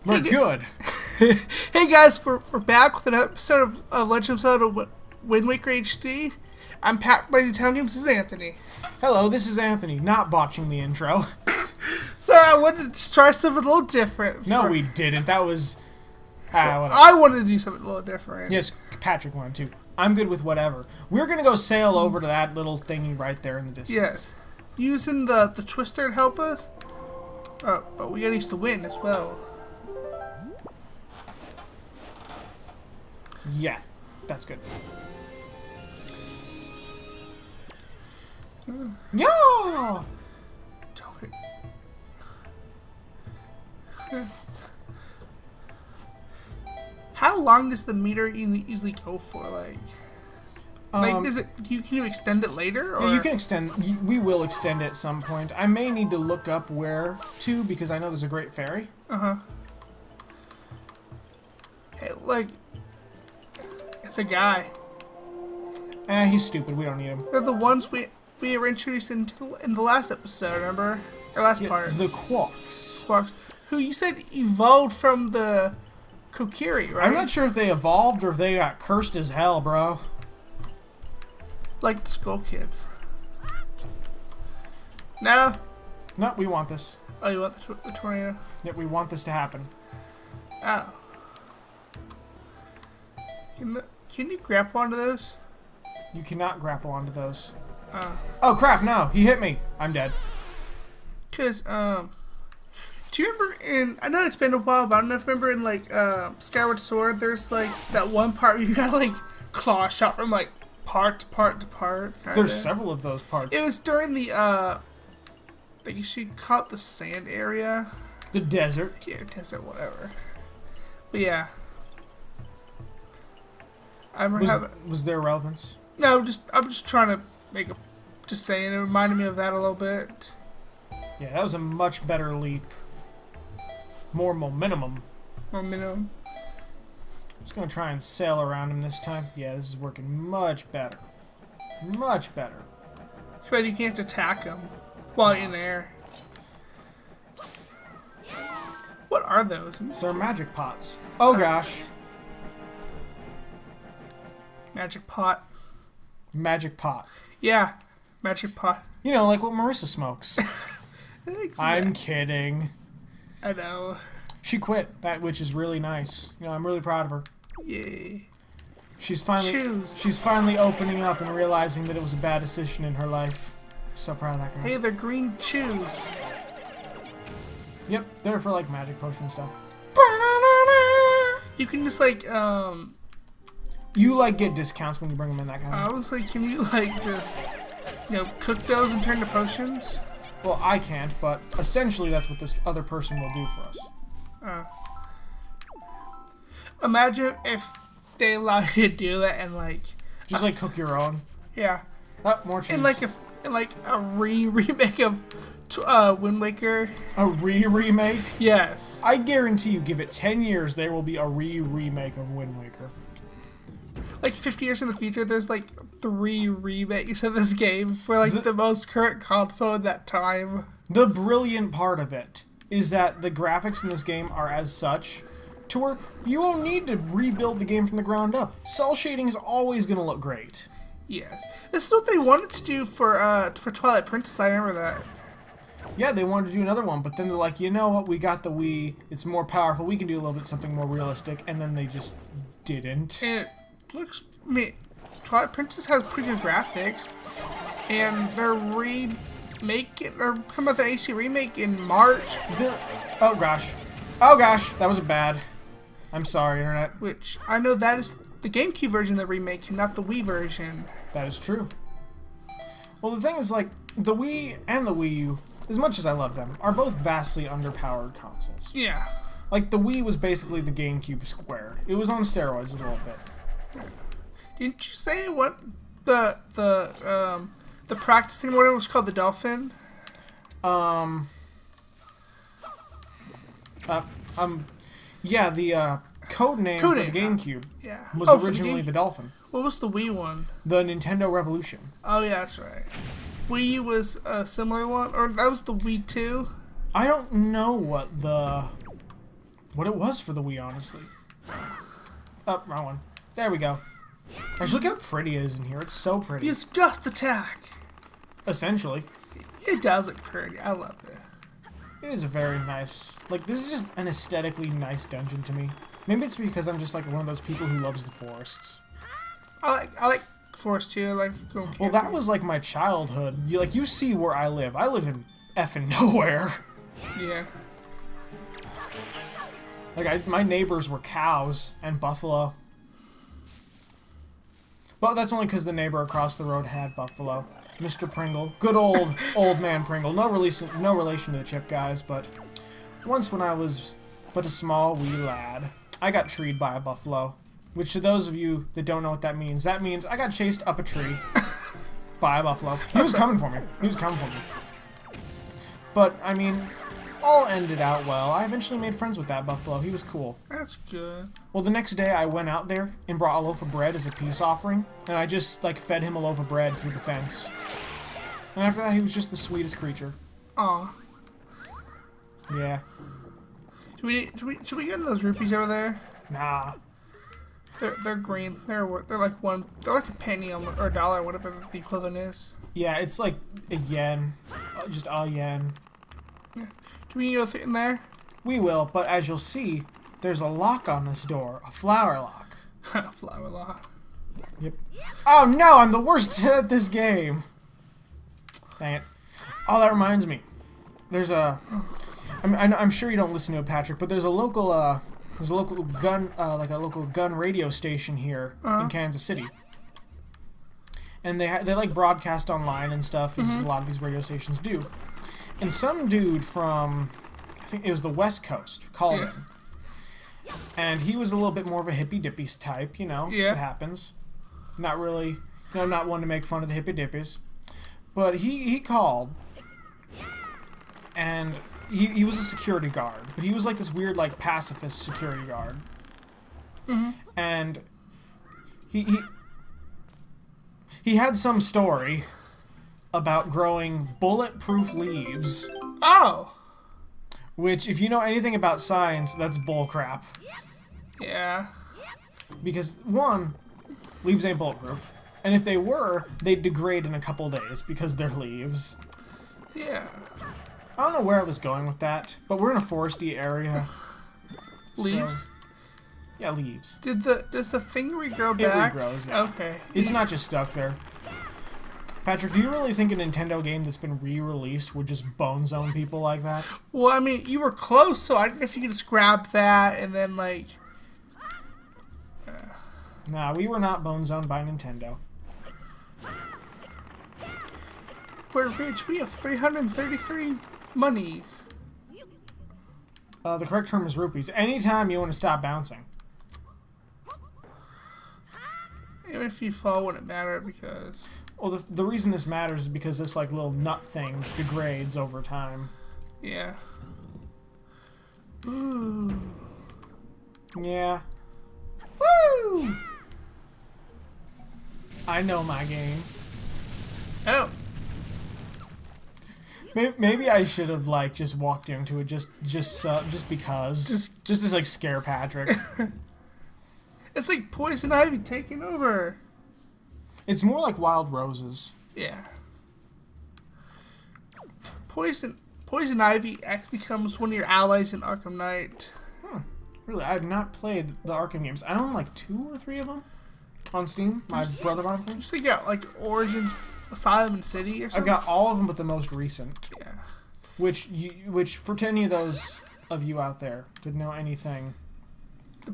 We're good. Hey guys, we're back with an episode of Legend of Zelda Wind Waker HD. I'm Pat BlazingTalonGames. This is Anthony. Hello, this is Anthony, not botching the intro. Sorry, I wanted to try something a little different. No, we didn't. That was... I wanted to do something a little different. Yes, Patrick wanted to. I'm good with whatever. We're going to go sail over to that little thingy right there in the distance. Yes. Using the twister to help us. Oh, but we gotta use the wind as well. Yeah, that's good. Yeah! How long does the meter usually go for? Like, is it? Can you extend it later? Or? Yeah, you can extend. We will extend it at some point. I may need to look up where to because I know there's a great ferry. Hey, like, it's a guy. He's stupid. We don't need him. They're the ones we were introduced in the last episode. Remember? Or last part. The Quarks. Quarks, who you said evolved from the Kokiri, right? I'm not sure if they evolved or if they got cursed as hell, bro. Like the Skull Kids. No. No, we want this. Oh, you want the tornado? Yeah, we want this to happen. Oh. Can you grapple onto those? You cannot grapple onto those. Oh. Oh crap! No, he hit me. I'm dead. Cause do you remember in? I know it's been a while, but I don't know if you remember in like Skyward Sword. There's like that one part where you gotta like claw shot from like part to part to part. Kinda. There's several of those parts. It was during the like you should call it the sand area. The desert. Yeah, desert, whatever. But yeah. I remember was there relevance? No, I'm just trying to just saying it reminded me of that a little bit. Yeah, that was a much better leap. More momentum. Momentum. Just gonna try and sail around him this time. Yeah, this is working much better. Much better. But you can't attack him while you're in the air. What are those? They're magic pots. Oh gosh. Magic pot. Magic pot. Yeah, magic pot. You know, like what Marissa smokes. Exactly. I'm kidding. I know. She quit, which is really nice. You know, I'm really proud of her. Yay. She's finally opening up and realizing that it was a bad decision in her life. So proud of that girl. Hey, they're green chews. Yep, they're for like magic potion stuff. You can just like You like get discounts when you bring them in that kind of. I was like, can you like just cook those and turn to potions? Well, I can't, but essentially that's what this other person will do for us. Imagine if they allowed you to do that and like just like cook your own. Yeah. Oh, more cheese. And like a remake of Wind Waker. A remake? Yes. I guarantee you, give it 10 years, there will be a remake of Wind Waker. Like 50 years in the future, there's like 3 remakes of this game for like the most current console at that time. The brilliant part of it is that the graphics in this game are as such to where you won't need to rebuild the game from the ground up. Cell shading is always going to look great. Yes. This is what they wanted to do for Twilight Princess, I remember that. Yeah, they wanted to do another one, but then they're like, you know what, we got the Wii, it's more powerful, we can do a little bit something more realistic, and then they just didn't. And looks, I mean, Twilight Princess has pretty good graphics, and they're coming out with an HD remake in March. Oh gosh, that was bad. I'm sorry, Internet. Which, I know that is the GameCube version of the remake, and not the Wii version. That is true. Well, the thing is, like, the Wii and the Wii U, as much as I love them, are both vastly underpowered consoles. Yeah. Like, the Wii was basically the GameCube squared. It was on steroids a little bit. Didn't you say what the practicing what it was called, the Dolphin? Yeah, the code name for the GameCube was originally the Dolphin. What was the Wii one? The Nintendo Revolution. Oh yeah, that's right. Wii U was a similar one, or that was the Wii 2? I don't know what the what it was for the Wii, honestly. Oh, wrong one. There we go. Gosh, look how pretty it is in here. It's so pretty. It's just attack. Essentially. It does look pretty. I love it. It is a very nice... Like, this is just an aesthetically nice dungeon to me. Maybe it's because I'm just, like, one of those people who loves the forests. I like forest too. I like going camping. Well, that was, like, my childhood. You see where I live. I live in effing nowhere. Yeah. Like, my neighbors were cows and buffalo. But that's only because the neighbor across the road had buffalo. Mr. Pringle. Good old man Pringle. No relation to the Chip guys, but once when I was but a small wee lad, I got treed by a buffalo. Which, to those of you that don't know what that means I got chased up a tree by a buffalo. He was coming for me. But, I mean, all ended out well. I eventually made friends with that buffalo. He was cool. That's good. Well, the next day I went out there and brought a loaf of bread as a peace offering, and I just, like, fed him a loaf of bread through the fence. And after that, he was just the sweetest creature. Aw. Yeah. Should we get those rupees over there? Nah. They're green. They're like a penny or a dollar, whatever the equivalent is. Yeah, it's like a yen. Just a yen. Yeah. Do we need to go in there? We will, but as you'll see, there's a lock on this door. A flower lock. Flower lock. Yep. Oh no, I'm the worst at this game. Dang it. Oh, that reminds me. There's a... I'm sure you don't listen to it, Patrick, but there's a local gun radio station here in Kansas City. And they like broadcast online and stuff, as a lot of these radio stations do. And some dude from, I think it was the West Coast, called him. And he was a little bit more of a hippy-dippy type, you know. Yeah. It happens. Not really, you know, I'm not one to make fun of the hippy-dippies. But he called, and he was a security guard. But he was like this weird, like, pacifist security guard. And he had some story about growing bulletproof leaves. Oh! Which, if you know anything about science, that's bullcrap. Yeah. Because, one, leaves ain't bulletproof. And if they were, they'd degrade in a couple days because they're leaves. Yeah. I don't know where I was going with that, but we're in a foresty area. Leaves? So, yeah, leaves. Does the thing regrow back? It regrows, yeah. Okay. It's not just stuck there. Patrick, do you really think a Nintendo game that's been re-released would just bone zone people like that? Well, I mean, you were close, so I don't know if you could just grab that and then, like... Nah, we were not bone zoned by Nintendo. We're rich. We have 333 monies. The correct term is rupees. Anytime you want to stop bouncing. Even if you fall, wouldn't matter because... Well, the reason this matters is because this, like, little nut thing degrades over time. Yeah. Ooh. Yeah. Woo! I know my game. Oh. Maybe I should have, like, just walked into it just because. Just to, like, scare Patrick. It's like poison ivy taking over. It's more like wild roses. Yeah. Poison ivy becomes one of your allies in Arkham Knight. Really, I've not played the Arkham games. I own like 2 or 3 of them on Steam. My brother bought them for me. Just think out like Origins, Asylum, and City or something. I've got all of them but the most recent. Yeah. Which for any of those of you out there that know anything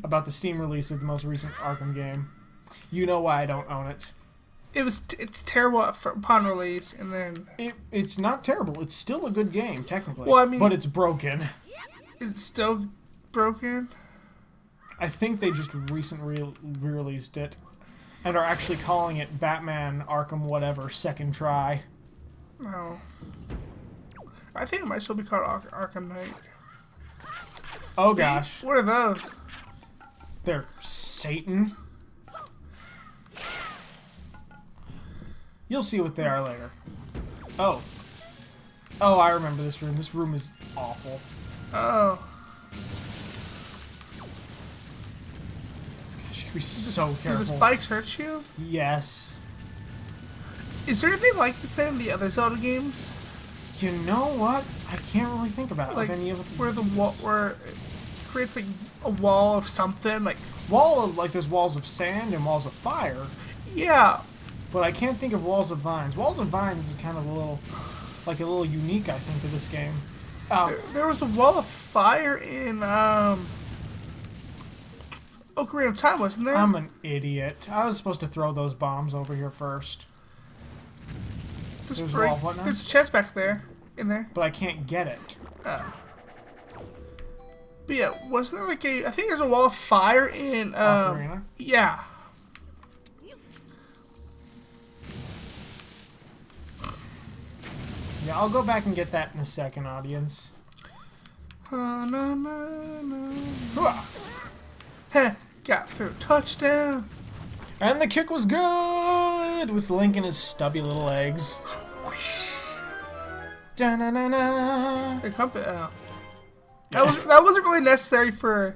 about the Steam release of the most recent Arkham game, you know why I don't own it. It's terrible upon release, and then it's not terrible. It's still a good game technically. Well, I mean, but it's broken. It's still broken. I think they just recently re-released it, and are actually calling it Batman Arkham whatever second try. No. I think it might still be called Arkham Knight. Oh gosh. What are those? They're Satan. You'll see what they are later. Oh. Oh, I remember this room. This room is awful. Oh. be so Do the careful. spikes hurt you? Yes. Is there anything like this in the other Zelda games? You know what? I can't really think about Like any of where where it creates like a wall of something, like there's walls of sand and walls of fire, yeah. but I can't think of walls of vines. Walls of vines is kind of a little unique, I think, to this game. There was a wall of fire in Ocarina of Time, wasn't there? I'm an idiot. I was supposed to throw those bombs over here first. There's a wall of what now? There's a chest back there, in there. But I can't get it. But yeah, wasn't there like I think there's a wall of fire in Ocarina? Yeah. Yeah, I'll go back and get that in a second, audience. Heh, got through. Touchdown. And the kick was good! With Link and his stubby little legs. Da-na-na-na. The compass. That wasn't really necessary for.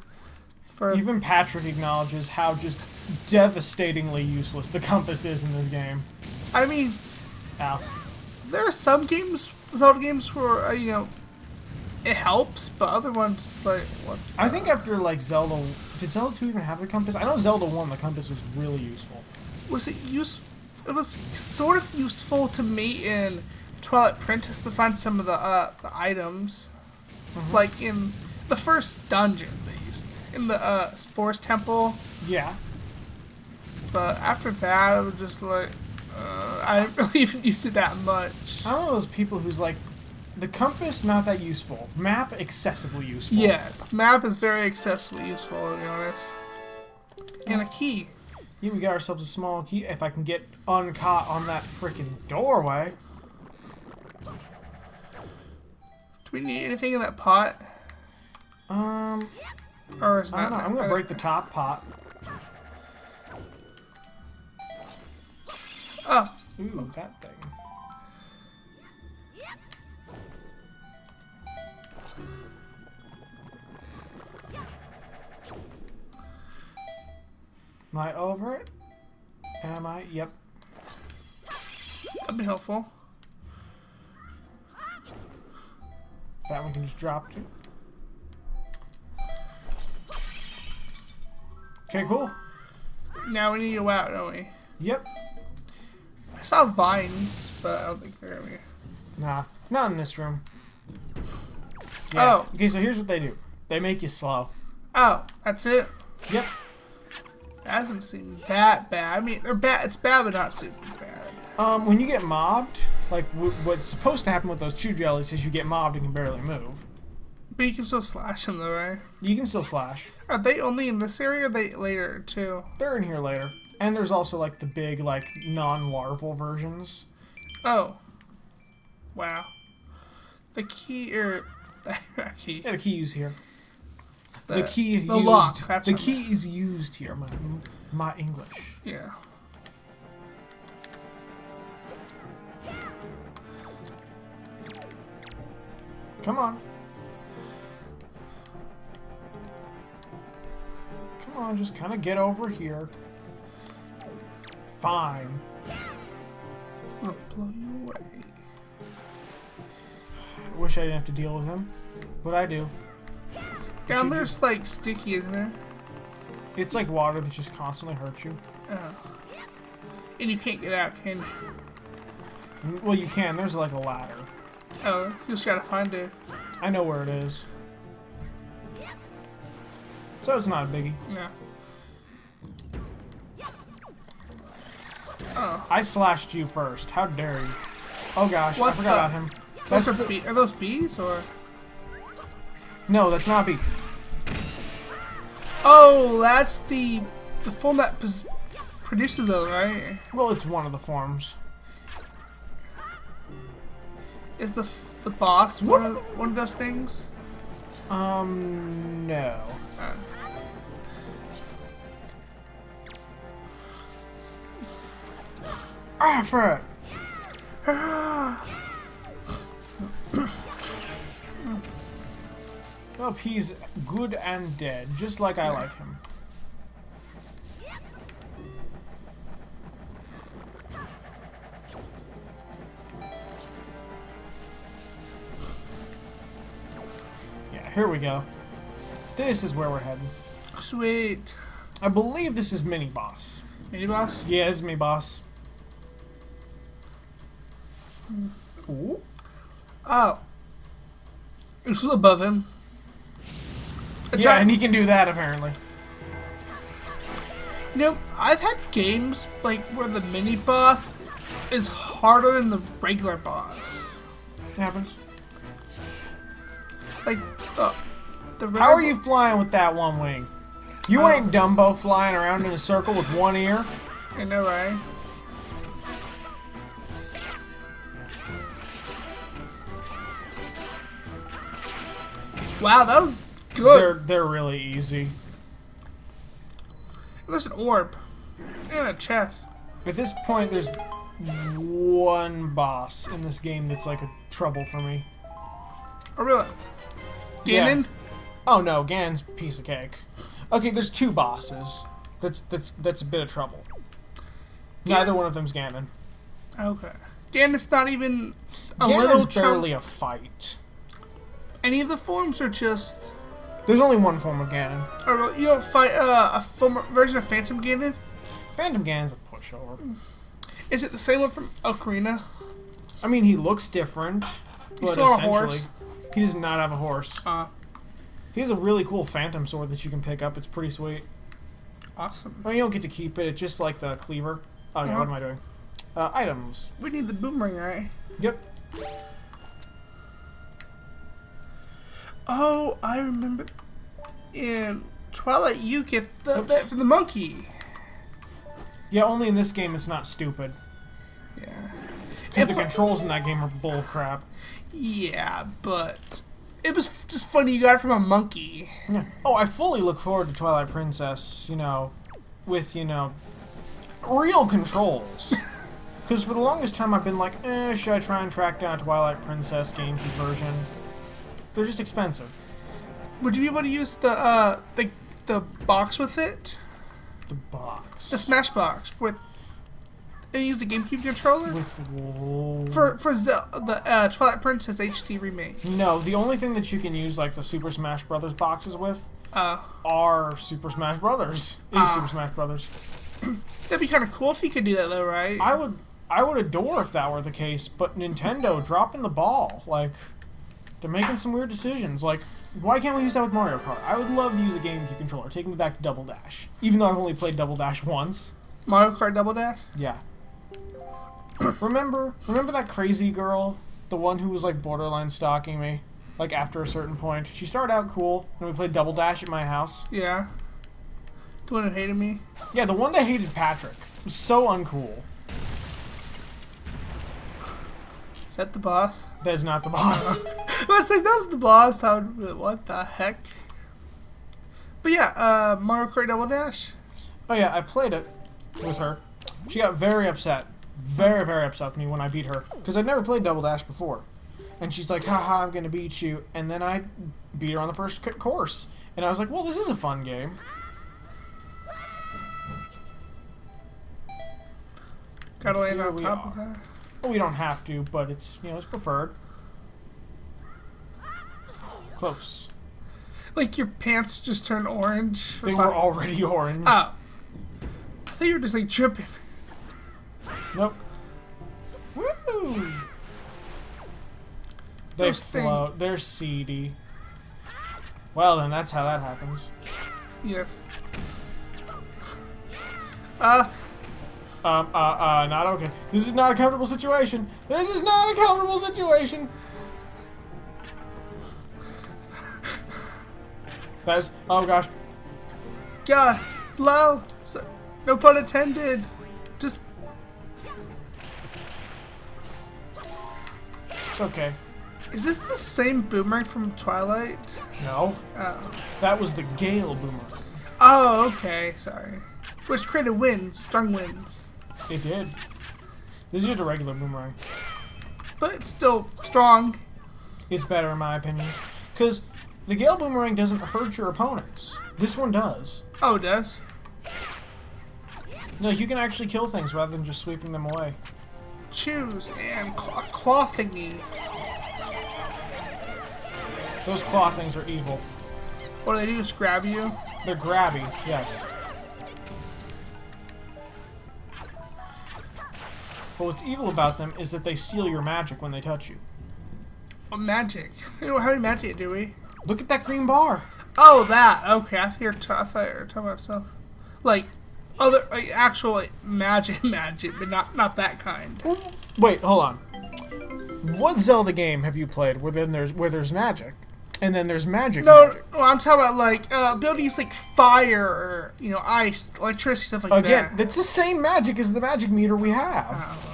Even Patrick acknowledges how just devastatingly useless the compass is in this game. I mean, Ow. there are some games, Zelda games, where it helps, but other ones it's like what? I think after like Zelda, did Zelda 2 even have the compass? I know Zelda 1, the compass was really useful. Was it useful? It was sort of useful to me in Twilight Princess to find some of the items, like in the first dungeon, at least in the Forest Temple. Yeah. But after that, I was just like, I didn't really even use it that much. I'm one of those people who's like, the compass not that useful, map excessively useful. Yes, map is very accessibly useful, to be honest. And a key. Yeah, we got ourselves a small key. If I can get uncaught on that freaking doorway. Do we need anything in that pot? Or is I don't know. not? I'm gonna break the top pot. Oh. Ooh, that thing. Am I over it? Am I? Yep. That'd be helpful. That one can just drop to. Okay, cool. Now we need to go out, don't we? Yep. I saw vines, but I don't think they're here. Nah, not in this room. Yeah. Oh. Okay, so here's what they do. They make you slow. Oh, that's it? Yep. That doesn't seem that bad. I mean, they're bad. It's bad, but not super bad. When you get mobbed, like what's supposed to happen with those chew jellies is you get mobbed and can barely move. But you can still slash them, though, right? You can still slash. Are they only in this area, or are they later, too? They're in here later. And there's also, like, the big, like, non-larval versions. Oh. Wow. The key, key. Yeah, the key is here. The key the used. lock. That's the what I key is used here. My English. Yeah. Come on. Come on, just kind of get over here. Fine. I'll blow you away. I wish I didn't have to deal with him, but I do. Down there's like sticky, isn't it? It's like water that just constantly hurts you. Oh. And you can't get out, can you? Well, you can. There's like a ladder. Oh, you just gotta find it. I know where it is. So it's not a biggie. Yeah. Oh. I slashed you first. How dare you? Oh gosh, I forgot about him. That's are those bees or? No, that's not bee. Oh, that's the form that produces those, right? Well, it's one of the forms. Is the boss one of those things? No. Ah, for it. Well, he's good and dead, just like I like him. here we go. This is where we're heading. Sweet. I believe this is mini boss. Mini boss? Yeah, this is mini boss. Ooh. Oh. This is above him. Yeah, and he can do that apparently. You know, I've had games like where the mini boss is harder than the regular boss. It happens. Like the How are you flying with that one wing? You ain't Dumbo flying around in a circle with one ear. I know, right? Wow, that was good. They're really easy. There's an orb and a chest. At this point, there's one boss in this game that's like a trouble for me. Oh, really? Ganon? Yeah. Oh no, Ganon's a piece of cake. Okay, there's two bosses. That's a bit of trouble. Neither one of them's Ganon. Okay. Ganon's not even a Ganon's little barely a fight. Any of the forms are just... There's only one form of Ganon. Or you don't fight a version of Phantom Ganon? Phantom Ganon's a pushover. Is it the same one from Ocarina? I mean, he looks different, but still on a essentially, horse? he does not have a horse. He has a really cool Phantom Sword that you can pick up. It's pretty sweet. Awesome. I mean, you don't get to keep it. It's just like the cleaver. Oh yeah, what am I doing? Items. We need the boomerang, right? Yep. Oh, I remember. In Twilight, you get that for the monkey. Yeah, only in this game it's not stupid. Yeah. Because the controls in that game are bull crap. Yeah, but it was just funny you got it from a monkey. Yeah. Oh, I fully look forward to Twilight Princess, you know, with, you know, real controls. Because for the longest time I've been like, should I try and track down a Twilight Princess GameCube version? They're just expensive. Would you be able to use the box with it? The box. The Smash box with and use the GameCube controller With for the Twilight Princess HD remake. No, the only thing that you can use like the Super Smash Brothers boxes with are Super Smash Brothers. Super Smash Brothers. That'd be kind of cool if you could do that, though, right? I would adore if that were the case, but Nintendo dropping the ball. Like, they're making some weird decisions. Like, why can't we use that with Mario Kart? I would love to use a GameCube controller. Take me back to Double Dash, even though I've only played Double Dash once. Mario Kart Double Dash? Yeah. Remember that crazy girl, the one who was like borderline stalking me, like after a certain point. She started out cool, and we played Double Dash at my house. Yeah. The one who hated me? Yeah, the one that hated Patrick. It was so uncool. Is that the boss? That is not the boss. Let's say that was the boss. What the heck? But yeah, Mario Kart Double Dash. Oh yeah, I played it with her. She got very upset. Very, very upset with me when I beat her. Because I'd never played Double Dash before. And she's like, haha, I'm going to beat you. And then I beat her on the first course. And I was like, well, this is a fun game. Gotta land on top of that. Well, we don't have to, but it's, you know, it's preferred. Close. Like your pants just turned orange? They were already orange. Oh. I thought you were just like dripping. Nope. Woo! They float. They're seedy. Well, then that's how that happens. Yes. Not okay. This is not a comfortable situation. This is not a comfortable situation. That's, oh gosh. God, low. So, no pun intended. Just. It's okay. Is this the same boomerang from Twilight? No. Oh. That was the Gale boomerang. Oh, okay. Sorry. Which created winds, strong winds. It did. This is just a regular boomerang. But it's still strong. It's better in my opinion. Because the Gale boomerang doesn't hurt your opponents. This one does. Oh, it does? No, you can actually kill things rather than just sweeping them away. Choose and claw thingy. Those claw things are evil. What do they do? Just grab you? They're grabby, yes. But what's evil about them is that they steal your magic when they touch you. Oh, magic. We don't have any magic, do we? Look at that green bar. Oh, that. Okay, I thought you were talking about stuff. Like, other, like, actual like, magic, but not that kind. Wait, hold on. What Zelda game have you played where there's magic? And then there's magic. No, I'm talking about, like, be able to use, like, fire or, you know, ice, electricity, stuff like that. Again, it's the same magic as the magic meter we have.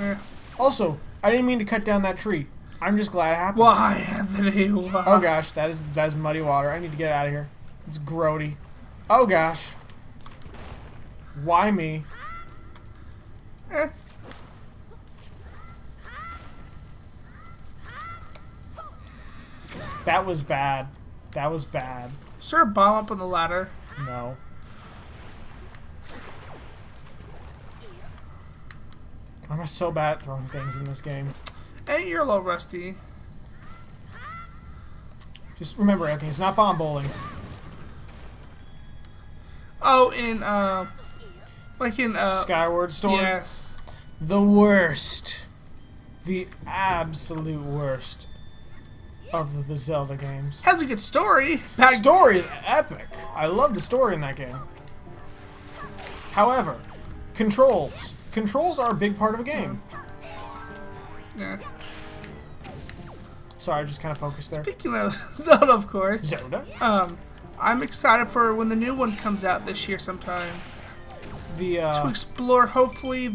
Yeah. Also, I didn't mean to cut down that tree. I'm just glad it happened. Why, Anthony? Why? Oh gosh, that is muddy water. I need to get out of here. It's grody. Oh gosh. Why me? Eh. That was bad. That was bad. Is there a bomb up on the ladder? No. I'm so bad at throwing things in this game. Hey, you're a little rusty. Just remember, Anthony, it's not bomb bowling. Oh, in, like in, Skyward Sword? Yes. The worst. The absolute worst of the Zelda games. Has a good story. The story is epic. I love the story in that game. However, controls. Controls are a big part of a game. Yeah. Sorry, I just kind of focused there. Speaking of Zelda, of course. Zelda? I'm excited for when the new one comes out this year sometime. To The, explore, hopefully,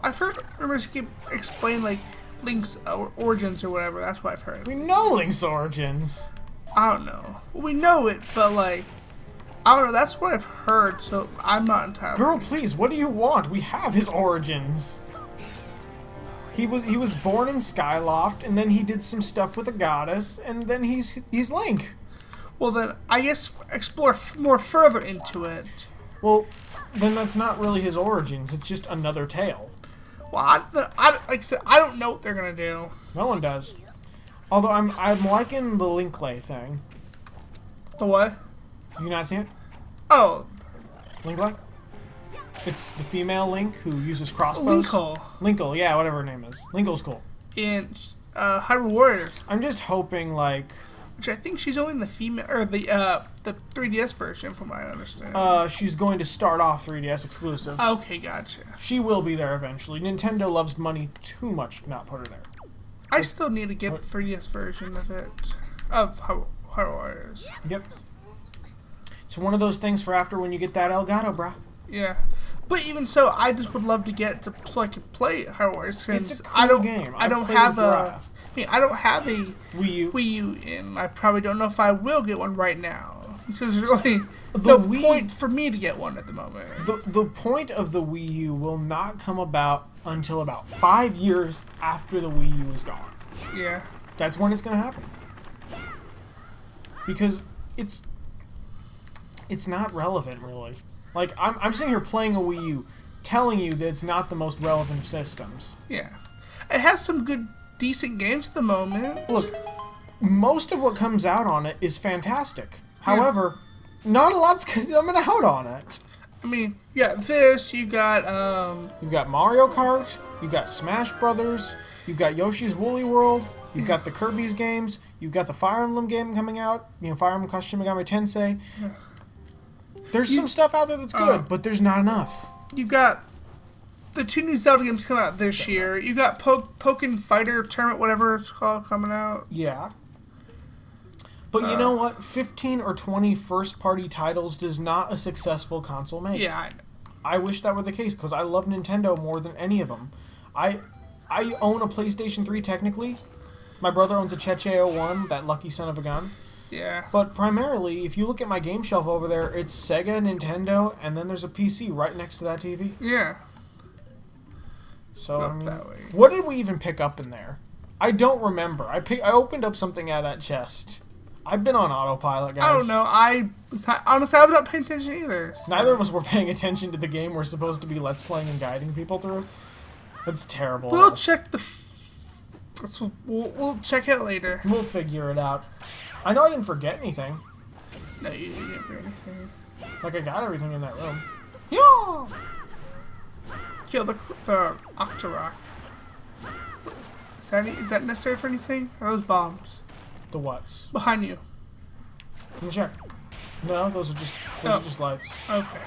I've heard rumors keep explain, like, Link's origins or whatever. That's what I've heard. we know Link's origins. I don't know. We know it, but, like, I don't know. That's what I've heard, so I'm not entirely... Girl, please, what do you want? We have his origins. He was born in Skyloft, and then he did some stuff with a goddess, and then he's Link. Well, then, I guess explore more further into it. Well, then that's not really his origins. It's just another tale. Well, like I said, I don't know what they're gonna do. No one does. Although I'm liking the Linklay thing. The what? Have you not seen it? Oh, Linklay? It's the female Link who uses crossbows. Linkle, yeah, whatever her name is. Linkle's cool. In Hyrule Warriors, I'm just hoping, like... which I think she's only in the female, or the 3DS version, from what I understand. She's going to start off 3DS exclusive. Okay, gotcha. She will be there eventually. Nintendo loves money too much to not put her there. I still need to get the 3DS version of it, of Hyrule Warriors. Yep. It's one of those things for after when you get that Elgato, brah. Yeah. But even so, I just would love to get to so I could play Hyrule Warriors, since It's a cool game. I don't played have with Ra. I don't have a Wii U. and I probably don't know if I will get one right now, because there's really The no Wii- point for me to get one at the moment. The point of the Wii U will not come about until about 5 years after the Wii U is gone. Yeah. That's when it's going to happen. Because it's not relevant, really. Like, I'm sitting here playing a Wii U, telling you that it's not the most relevant of systems. Yeah. It has some good, decent games at the moment. Look, most of what comes out on it is fantastic. However, not a lot's coming out on it. I mean, you got this, you got, You've got Mario Kart, you've got Smash Brothers, you've got Yoshi's Woolly World, you've got the Kirby's games, you've got the Fire Emblem game coming out, Fire Emblem Cross Megami Tensei. There's some stuff out there that's good, but there's not enough. you got the 2 new Zelda games coming out this year. You got Pokken Fighter Tournament, whatever it's called, coming out. Yeah. But you know what? 15 or 20 first-party titles does not a successful console make. Yeah, I know. I wish that were the case, because I love Nintendo more than any of them. I own a PlayStation 3, technically. My brother owns a Cheche 01, that lucky son of a gun. Yeah. But primarily, if you look at my game shelf over there, it's Sega, Nintendo, and then there's a PC right next to that TV. Yeah. So, I mean, that way. what did we even pick up in there? I don't remember. I opened up something out of that chest. I've been on autopilot, guys. I don't know. Honestly, I was not paying attention either. So. Neither of us were paying attention to the game we're supposed to be let's playing and guiding people through. That's terrible. We'll check the We'll check it later. We'll figure it out. I know I didn't forget anything. No, you didn't forget anything. Like, I got everything in that room. Yeah! Kill the Octorok. Is that necessary for anything? Are those bombs? The what's? Behind you. Let me check. No, those are just lights. Okay.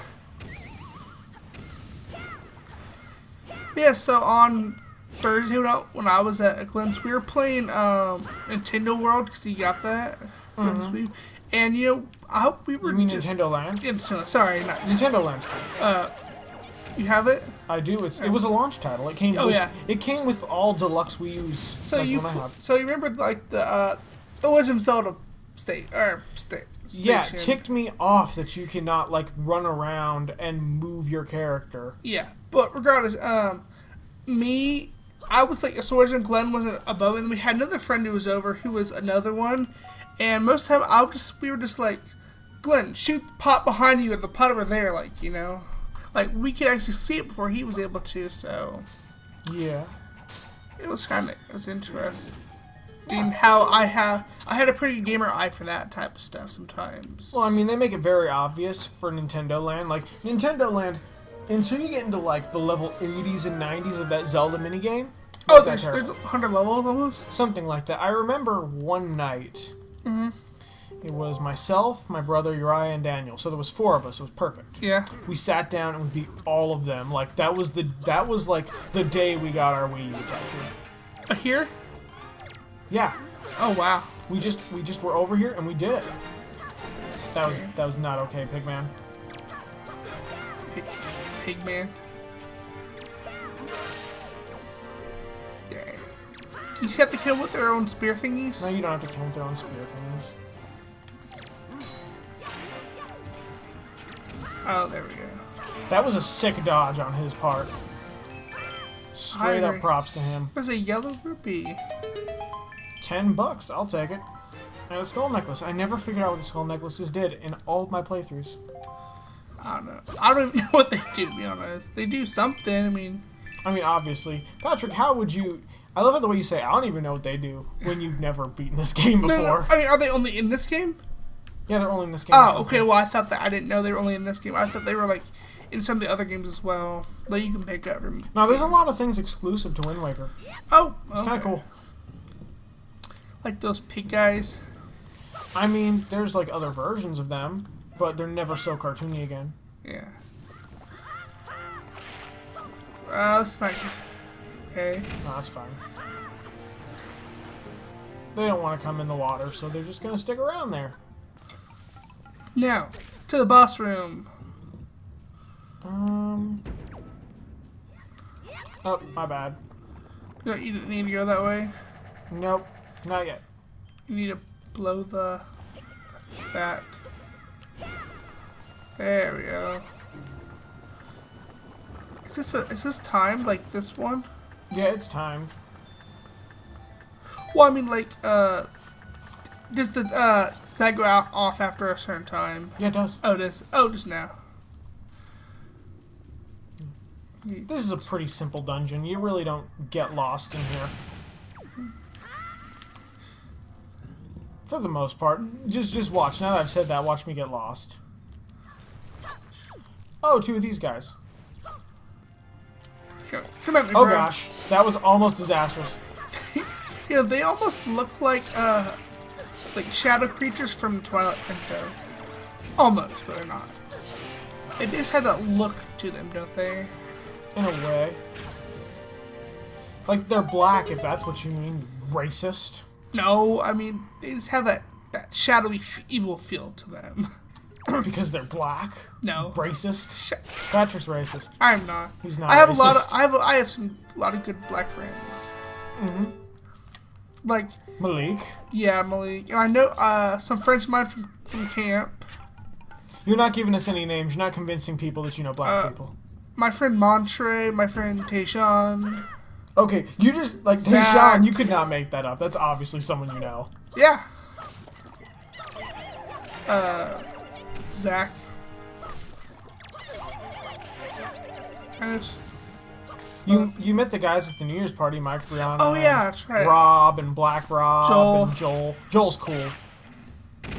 Yeah, so on Thursday when I was at Glenn's, we were playing Nintendo World because he got that. Mm-hmm. And we were. You mean Nintendo Land? Sorry, not Nintendo Land's cool. You have it? I do. It was a launch title. It came. It came with all deluxe Wii U's. So you remember like the Legend of Zelda state. Yeah, it ticked me off that you cannot like run around and move your character. Yeah, but regardless, I was like, so originally Glenn wasn't above it, and we had another friend who was over who was another one, and most of the time we were just like, Glenn, shoot the pot behind you or the pot over there, like, like we could actually see it before he was able to, so yeah, it was interesting. How I had a pretty gamer eye for that type of stuff sometimes. Well, I mean, they make it very obvious for Nintendo Land. Like, Nintendo Land, until you get into, like, the level 80s and 90s of that Zelda minigame. Oh, there's 100 levels almost? Something like that. I remember one night, it was myself, my brother, Uriah, and Daniel. So there was 4 of us. It was perfect. Yeah. We sat down and we beat all of them. Like, that was like, the day we got our Wii U. Here? Yeah. Oh wow. We just were over here and we did it. That was not okay, Pigman. Pigman. Dang. You have to kill them with their own spear thingies? No, you don't have to kill them with their own spear thingies. Oh, there we go. That was a sick dodge on his part. Straight up props to him. There's a yellow rupee. $10, I'll take it. And a skull necklace. I never figured out what the skull necklaces did in all of my playthroughs. I don't know. I don't even know what they do, to be honest. They do something, I mean, obviously. Patrick, how would you... I love the way you say, I don't even know what they do when you've never beaten this game before. No. I mean, are they only in this game? Yeah, they're only in this game. Oh, okay, well, I thought that... I didn't know they were only in this game. I thought they were, like, in some of the other games as well. That you can pick up. No, there's a lot of things exclusive to Wind Waker. Oh, it's kind of cool. Like those pig guys. I mean, there's like other versions of them, but they're never so cartoony again. Yeah. That's not... Okay. No, that's fine. They don't want to come in the water, so they're just going to stick around there. Now, to the boss room. Oh, my bad. You didn't need to go that way? Nope, not yet. You need to blow that. There we go. Is this timed like this one? Yeah, it's timed. Well, I mean, like, does that go off after a certain time? Yeah, it does. Oh, it is. Oh, just now. This is a pretty simple dungeon. You really don't get lost in here. For the most part. Just watch. Now that I've said that, watch me get lost. Oh, 2 of these guys. Come at me, oh bro. Gosh, that was almost disastrous. They almost look like shadow creatures from Twilight Princess. Almost, but they're not. They just have that look to them, don't they? In a way. Like, they're black, if that's what you mean. Racist. No, I mean, they just have that shadowy evil feel to them. Because they're black? No. Racist? Patrick's racist. I'm not. He's not I have racist. I have a lot of good black friends. Mm-hmm. Like Malik? Yeah, Malik. And I know some friends of mine from camp. You're not giving us any names. You're not convincing people that you know black people. My friend Montre, my friend Tayshawn. Okay, you just, like, Zach. Tayshawn, you could not make that up. That's obviously someone you know. Yeah. Zach. You met the guys at the New Year's party, Mike, Brianna. Oh yeah, that's right. Rob and Black Rob Joel. and Joel. Joel's cool.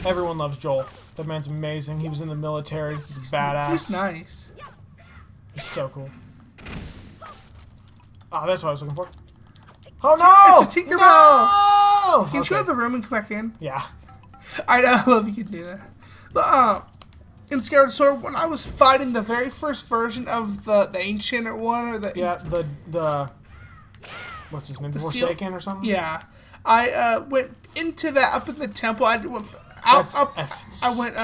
Everyone loves Joel. That man's amazing. He was in the military. He's a badass. He's nice. He's so cool. Oh, that's what I was looking for. Oh no! It's a Tinkerbell! No! Can you go to the room and come back in? Yeah. I know, I love you can do that. But, in Skyward Sword, when I was fighting the very first version of the Ancient one, or the... Yeah, the what's his name? The Forsaken or something? Yeah. I went into that up in the temple. I went out, I went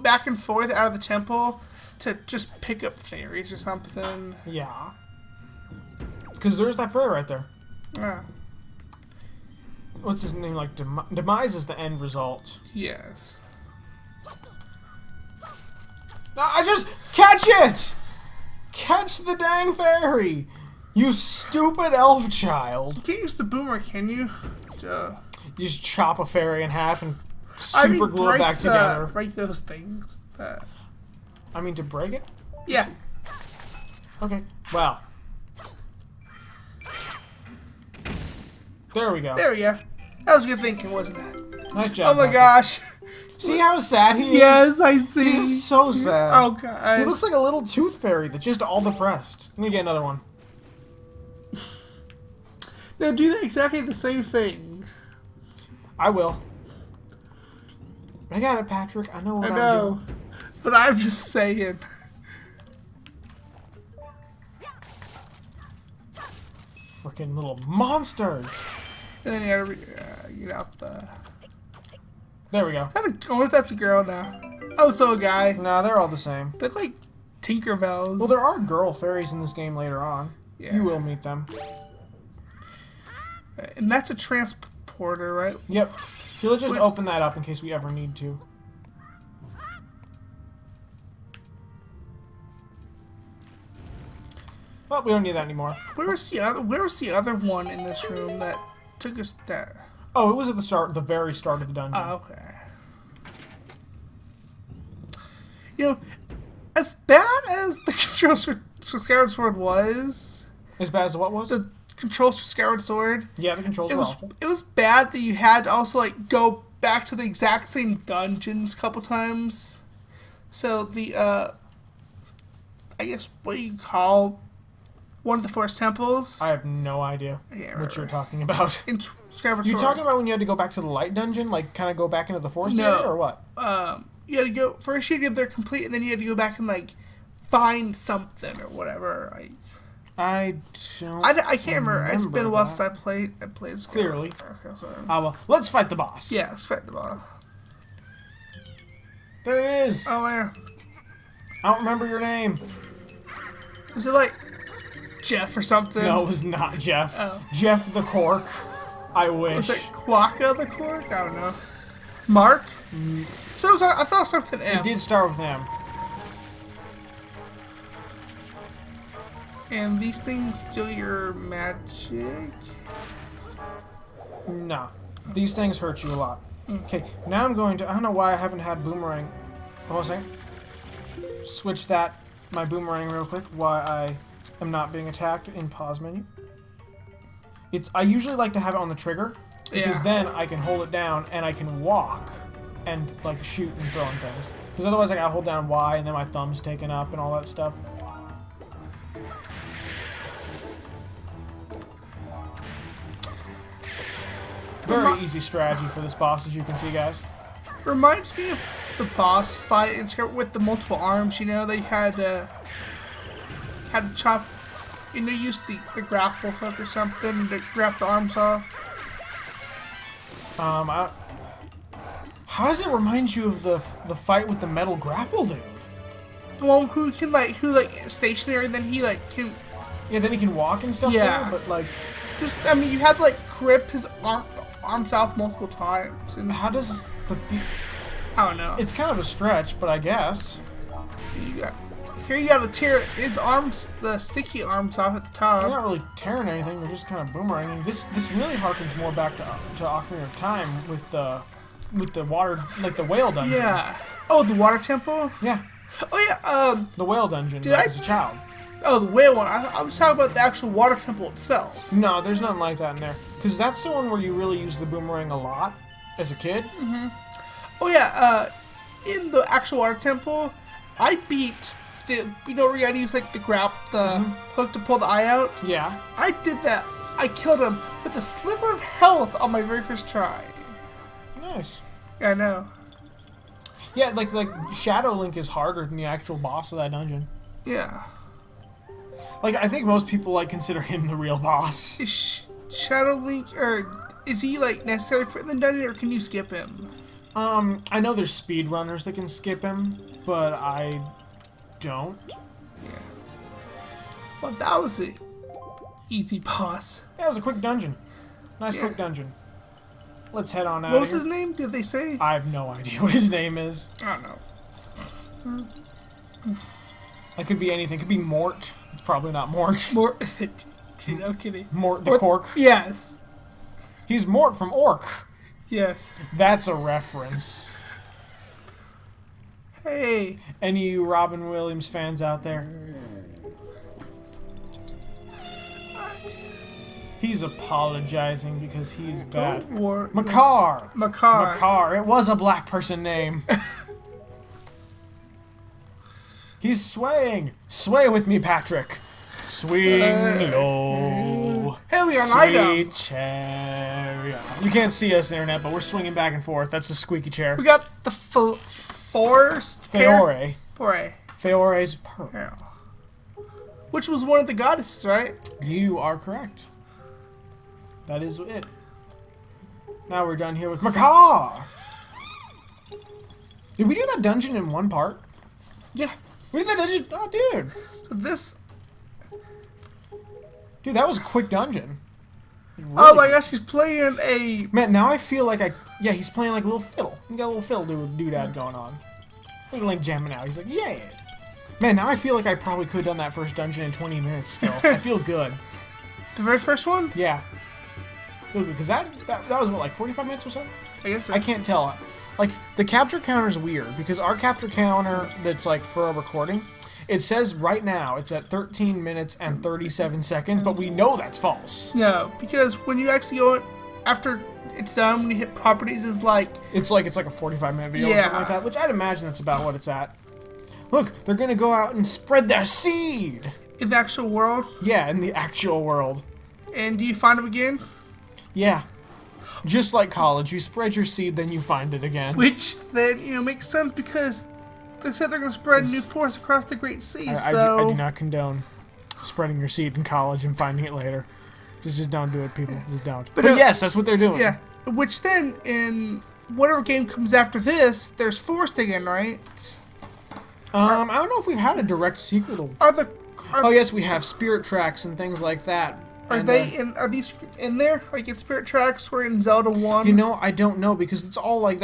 back and forth out of the temple to just pick up fairies or something. Yeah. Because there's that fairy right there. Yeah. What's his name? Like, Demise is the end result. Yes. No, I just... Catch it! Catch the dang fairy! You stupid elf child. You can't use the boomer, can you? You just chop a fairy in half and super glue it back together. Break those things. I mean, to break it? Yeah. Okay. Wow. There we go. There we go. That was good thinking, wasn't it? Nice job. Oh my gosh. See how sad he is? Yes, I see. He's so sad. Oh god. He looks like a little tooth fairy that's just all depressed. Let me get another one. No, do that exactly the same thing. I will. I got it, Patrick. I know what I'm doing. But I'm just saying. Freaking little monsters. And then you gotta get out the... There we go. I wonder if that's a girl now. Oh, so a guy. Nah, they're all the same. They're like Tinkerbells. Well, there are girl fairies in this game later on. Yeah. You will meet them. And that's a transporter, right? Yep. He'll just open that up in case we ever need to. Well, we don't need that anymore. Where was the other one in this room that took us there? Oh, it was at the very start of the dungeon. Oh, okay. You know, as bad as the controls for Skyward Sword was... As bad as what was? The controls for Skyward Sword... Yeah, the controls were awful. It was bad that you had to also, like, go back to the exact same dungeons a couple times. So, the, I guess, what you call... one of the Forest Temples. I have no idea what you're talking about. In Skyward Sword. You talking about when you had to go back to the light dungeon? Like, kind of go back into the forest area, or what? You had to go... First you had to get there complete, and then you had to go back and, like, find something or whatever. Like, I don't I can't remember. It's been a while since I played Clearly. Okay, so. Well, let's fight the boss. Yeah, let's fight the boss. There he is. Oh, yeah. I don't remember your name. Was it, like... Jeff or something? No, it was not Jeff. Oh. Jeff the Quark. I wish. Was it Quacka the Quark? I don't know. Mark? So I thought it was something M. It did start with M. And these things steal your magic? No. These things hurt you a lot. Okay, now I'm going to... I don't know why I haven't had boomerang. Hold on a second. Switch my boomerang real quick while I am not being attacked in pause menu. I usually like to have it on the trigger because then I can hold it down and I can walk and like shoot and throw and things. Because otherwise I gotta hold down Y and then my thumb's taken up and all that stuff. Very easy strategy for this boss, as you can see, guys. Reminds me of the boss fight with the multiple arms. You know, they had to chop. You know, use the grapple hook or something to grab the arms off. How does it remind you of the fight with the metal grapple dude? The one who stationary, then he like can. Yeah, then he can walk and stuff. Yeah, there, but like, just I mean, you have to like grip his arms off multiple times. And how does? I don't know. It's kind of a stretch, but I guess. You gotta tear his arms, the sticky arms off at the top. They're not really tearing anything, they're just kind of boomeranging. This really harkens more back to Ocarina of Time with the water, like the whale dungeon. Yeah. Oh, the water temple? Yeah. Oh yeah, the whale dungeon as a child. Oh, the whale one. I was talking about the actual water temple itself. No, there's nothing like that in there. Because that's the one where you really use the boomerang a lot as a kid. Oh yeah, in the actual water temple, I beat the, where you gotta use like the hook to pull the eye out? Yeah. I did that. I killed him with a sliver of health on my very first try. Nice. Yeah, I know. Yeah, like Shadow Link is harder than the actual boss of that dungeon. Yeah. Like, I think most people, like, consider him the real boss. Is Shadow Link, or is he, like, necessary for the dungeon, or can you skip him? I know there's speedrunners that can skip him, but I don't. Yeah. Well, that was an easy boss. Yeah, it was a quick dungeon. Nice quick dungeon. Let's head on out. What was his name? Did they say? I have no idea what his name is. I don't know. It could be anything. It could be Mort. It's probably not Mort. Mort. No kidding. Mort the Quark. Yes. He's Mort from Orc. Yes. That's a reference. Hey. Any of you Robin Williams fans out there? He's apologizing because he's bad. Makar. Makar. It was a black person name. He's swaying. Sway with me, Patrick. Swing low. Hey, we got an item. Sweet chair. You can't see us, internet, but we're swinging back and forth. That's the squeaky chair. We got the Feore. Feore's pearl. Yeah. Which was one of the goddesses, right? You are correct. That is it. Now we're done here with Makar. Did we do that dungeon in one part? Yeah. We did that dungeon? Oh, dude. So this... Dude, that was a quick dungeon. Really oh my gosh, he's playing a... Man, now I feel like yeah, he's playing like a little fiddle. He got a little fiddle doodad going on. Look at Link jamming out. He's like, yeah. Man, now I feel like I probably could have done that first dungeon in 20 minutes still. I feel good. The very first one? Yeah. Because that was what, like 45 minutes or so? I guess so. I can't tell. Like, the capture counter's weird, because our capture counter that's, like, for a recording, it says right now it's at 13 minutes and 37 seconds, but we know that's false. No, because when you actually go after it's done, when you hit properties, it's like a 45-minute video or something like that, which I'd imagine that's about what it's at. Look, they're going to go out and spread their seed! In the actual world? Yeah, in the actual world. And do you find them again? Yeah. Just like college, you spread your seed, then you find it again. Which then, makes sense because they said they're going to spread new force across the Great Sea, I do not condone spreading your seed in college and finding it later. Just don't do it, people. Just don't. But yes, that's what they're doing. Yeah. Which then, in whatever game comes after this, there's Forest again, right? I don't know if we've had a direct sequel. Oh yes, we have Spirit Tracks and things like that. Are these in there? Like in Spirit Tracks or in Zelda 1? You know, I don't know because that's all like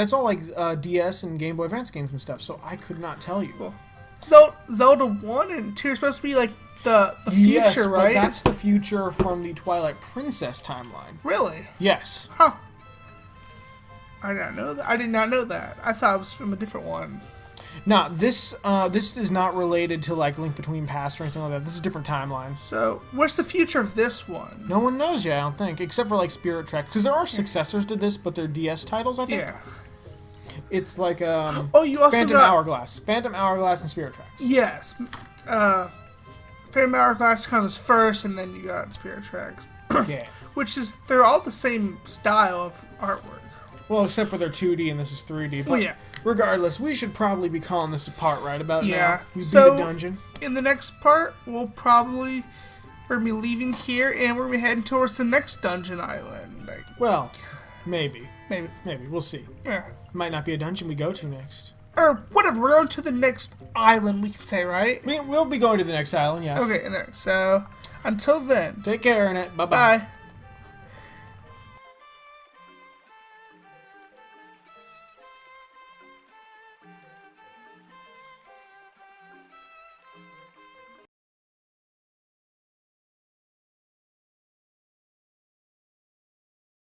DS and Game Boy Advance games and stuff. So I could not tell you. Cool. So Zelda 1 and 2 are supposed to be like the future, yes, right? But that's the future from the Twilight Princess timeline. Really? Yes. Huh. I did not know that. I did not know that. I thought it was from a different one. No, this is not related to like Link Between Past or anything like that. This is a different timeline. So, what's the future of this one? No one knows yet, I don't think, except for like Spirit Tracks, because there are successors to this, but they're DS titles, I think. Yeah. It's like you also Phantom Hourglass, and Spirit Tracks. Yes. Phantom Hourglass comes first, and then you got Spirit Tracks. Yeah. They're all the same style of artwork. Well, except for their 2D and this is 3D. But yeah. Regardless, we should probably be calling this apart right about now. We beat the dungeon. In the next part, we're going to be leaving here, and we're going to be heading towards the next dungeon island. Well, maybe. Maybe. We'll see. Yeah. Might not be a dungeon we go to next. Or whatever, we're going to the next island, we can say, right? We'll be going to the next island, yes. Okay, so until then. Take care, Internet. Bye-bye. Bye.